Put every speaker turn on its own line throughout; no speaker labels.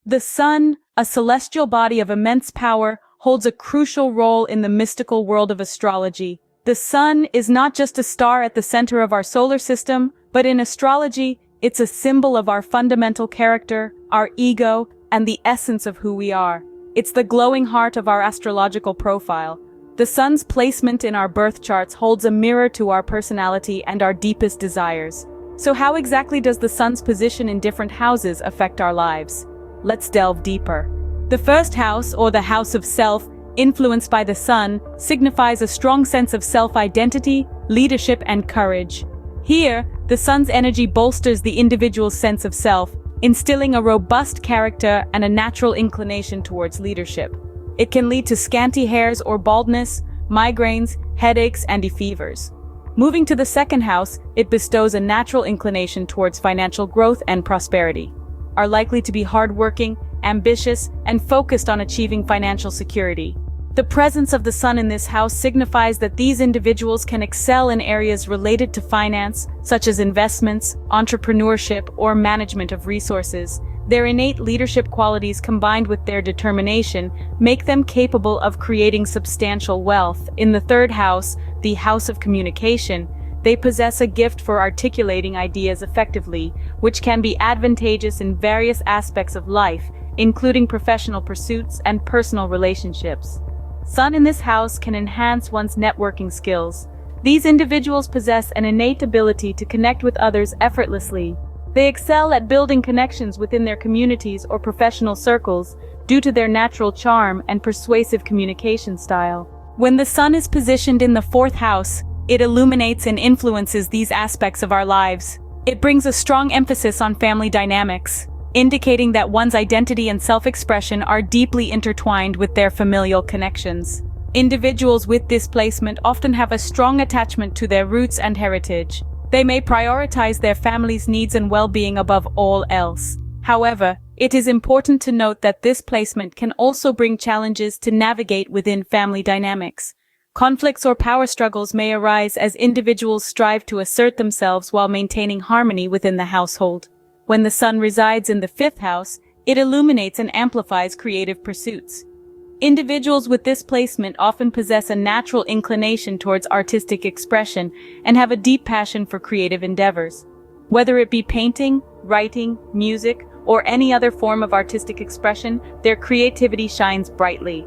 The sun, a celestial body of immense power, holds a crucial role in the mystical world of astrology. The sun is not just a star at the center of our solar system, but in astrology, it's a symbol of our fundamental character, our ego, and the essence of who we are. It's the glowing heart of our astrological profile. The sun's placement in our birth charts holds a mirror to our personality and our deepest desires. So how exactly does the sun's position in different houses affect our lives? Let's delve deeper. The first house, or the house of self, influenced by the sun, signifies a strong sense of self-identity, leadership, and courage. Here, the sun's energy bolsters the individual's sense of self, instilling a robust character and a natural inclination towards leadership. It can lead to scanty hairs or baldness, migraines, headaches, and fevers. Moving to the second house, it bestows a natural inclination towards financial growth and prosperity. Are likely to be hardworking, ambitious, and focused on achieving financial security. The presence of the sun in this house signifies that these individuals can excel in areas related to finance, such as investments, entrepreneurship, or management of resources. Their innate leadership qualities combined with their determination make them capable of creating substantial wealth. In the third house, the house of communication, they possess a gift for articulating ideas effectively, which can be advantageous in various aspects of life, including professional pursuits and personal relationships. Sun in this house can enhance one's networking skills. These individuals possess an innate ability to connect with others effortlessly. They excel at building connections within their communities or professional circles due to their natural charm and persuasive communication style. When the sun is positioned in the fourth house, it illuminates and influences these aspects of our lives. It brings a strong emphasis on family dynamics, indicating that one's identity and self-expression are deeply intertwined with their familial connections. Individuals with this placement often have a strong attachment to their roots and heritage. They may prioritize their family's needs and well-being above all else. However, it is important to note that this placement can also bring challenges to navigate within family dynamics. Conflicts or power struggles may arise as individuals strive to assert themselves while maintaining harmony within the household. When the sun resides in the fifth house, it illuminates and amplifies creative pursuits. Individuals with this placement often possess a natural inclination towards artistic expression and have a deep passion for creative endeavors. Whether it be painting, writing, music, or any other form of artistic expression, their creativity shines brightly.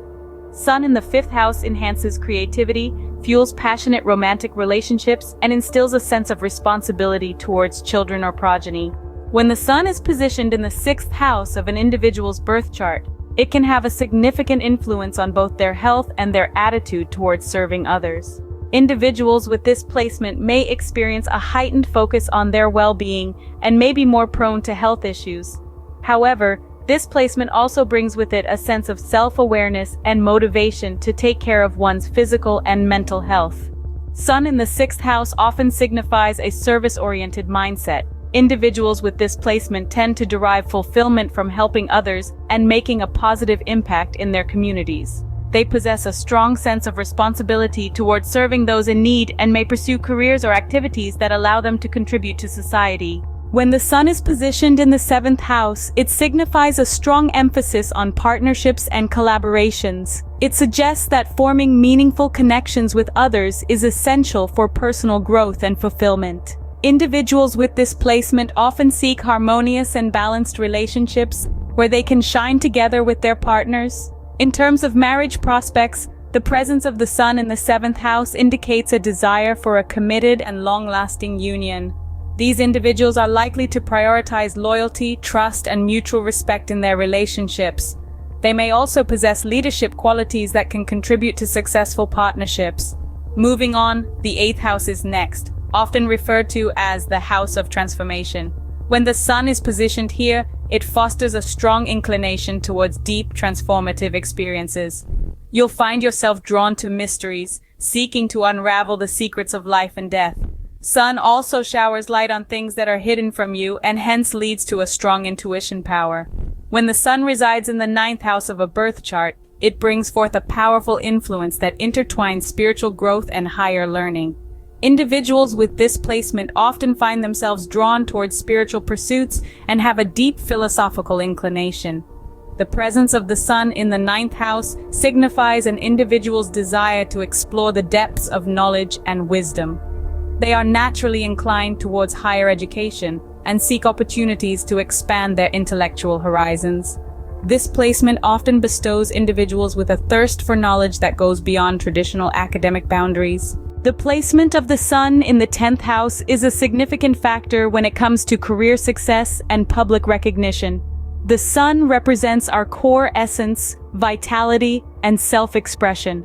Sun in the fifth house enhances creativity, fuels passionate romantic relationships, and instills a sense of responsibility towards children or progeny. When the sun is positioned in the sixth house of an individual's birth chart, it can have a significant influence on both their health and their attitude towards serving others. Individuals with this placement may experience a heightened focus on their well-being and may be more prone to health issues. However, this placement also brings with it a sense of self-awareness and motivation to take care of one's physical and mental health. Sun in the sixth house often signifies a service-oriented mindset. Individuals with this placement tend to derive fulfillment from helping others and making a positive impact in their communities. They possess a strong sense of responsibility towards serving those in need and may pursue careers or activities that allow them to contribute to society. When the sun is positioned in the seventh house, it signifies a strong emphasis on partnerships and collaborations. It suggests that forming meaningful connections with others is essential for personal growth and fulfillment. Individuals with this placement often seek harmonious and balanced relationships where they can shine together with their partners. In terms of marriage prospects, the presence of the sun in the seventh house indicates a desire for a committed and long-lasting union. These individuals are likely to prioritize loyalty, trust, and mutual respect in their relationships. They may also possess leadership qualities that can contribute to successful partnerships. Moving on, the eighth house is next, often referred to as the house of transformation. When the sun is positioned here, it fosters a strong inclination towards deep, transformative experiences. You'll find yourself drawn to mysteries, seeking to unravel the secrets of life and death. Sun also showers light on things that are hidden from you and hence leads to a strong intuition power. When the sun resides in the ninth house of a birth chart, it brings forth a powerful influence that intertwines spiritual growth and higher learning. Individuals with this placement often find themselves drawn towards spiritual pursuits and have a deep philosophical inclination. The presence of the sun in the ninth house signifies an individual's desire to explore the depths of knowledge and wisdom. They are naturally inclined towards higher education and seek opportunities to expand their intellectual horizons. This placement often bestows individuals with a thirst for knowledge that goes beyond traditional academic boundaries. The placement of the sun in the 10th house is a significant factor when it comes to career success and public recognition. The sun represents our core essence, vitality, and self-expression.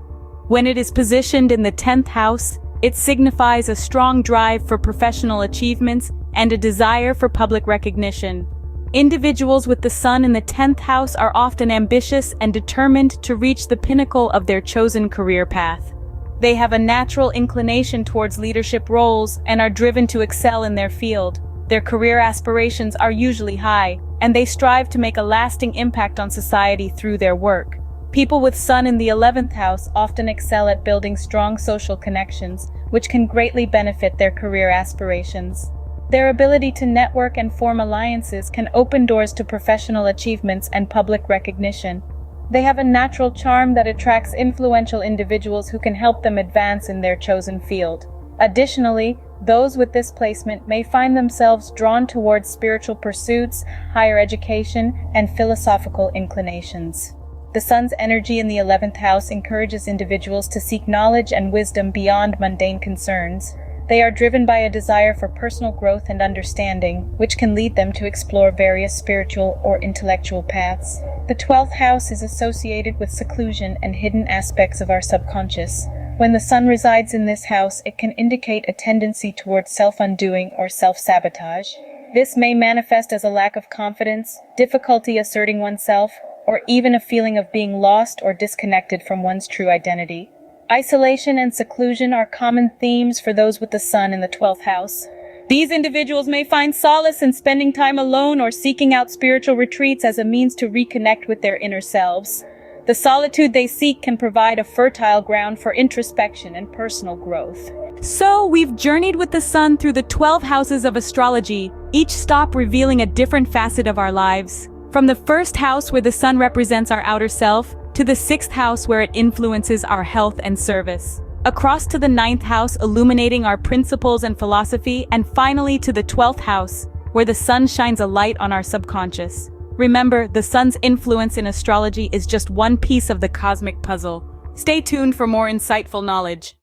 When it is positioned in the 10th house, it signifies a strong drive for professional achievements and a desire for public recognition. Individuals with the sun in the 10th house are often ambitious and determined to reach the pinnacle of their chosen career path. They have a natural inclination towards leadership roles and are driven to excel in their field. Their career aspirations are usually high, and they strive to make a lasting impact on society through their work. People with sun in the 11th house often excel at building strong social connections, which can greatly benefit their career aspirations. Their ability to network and form alliances can open doors to professional achievements and public recognition. They have a natural charm that attracts influential individuals who can help them advance in their chosen field. Additionally, those with this placement may find themselves drawn towards spiritual pursuits, higher education, and philosophical inclinations. The sun's energy in the 11th house encourages individuals to seek knowledge and wisdom beyond mundane concerns. They are driven by a desire for personal growth and understanding, which can lead them to explore various spiritual or intellectual paths. The 12th house is associated with seclusion and hidden aspects of our subconscious. When the sun resides in this house, it can indicate a tendency towards self-undoing or self-sabotage. This may manifest as a lack of confidence, difficulty asserting oneself, or even a feeling of being lost or disconnected from one's true identity. Isolation and seclusion are common themes for those with the sun in the 12th house. These individuals may find solace in spending time alone or seeking out spiritual retreats as a means to reconnect with their inner selves. The solitude they seek can provide a fertile ground for introspection and personal growth. So, we've journeyed with the sun through the 12 houses of astrology, each stop revealing a different facet of our lives. From the first house where the sun represents our outer self, to the 6th house where it influences our health and service, across to the 9th house illuminating our principles and philosophy, and finally to the 12th house, where the sun shines a light on our subconscious. Remember, the sun's influence in astrology is just one piece of the cosmic puzzle. Stay tuned for more insightful knowledge.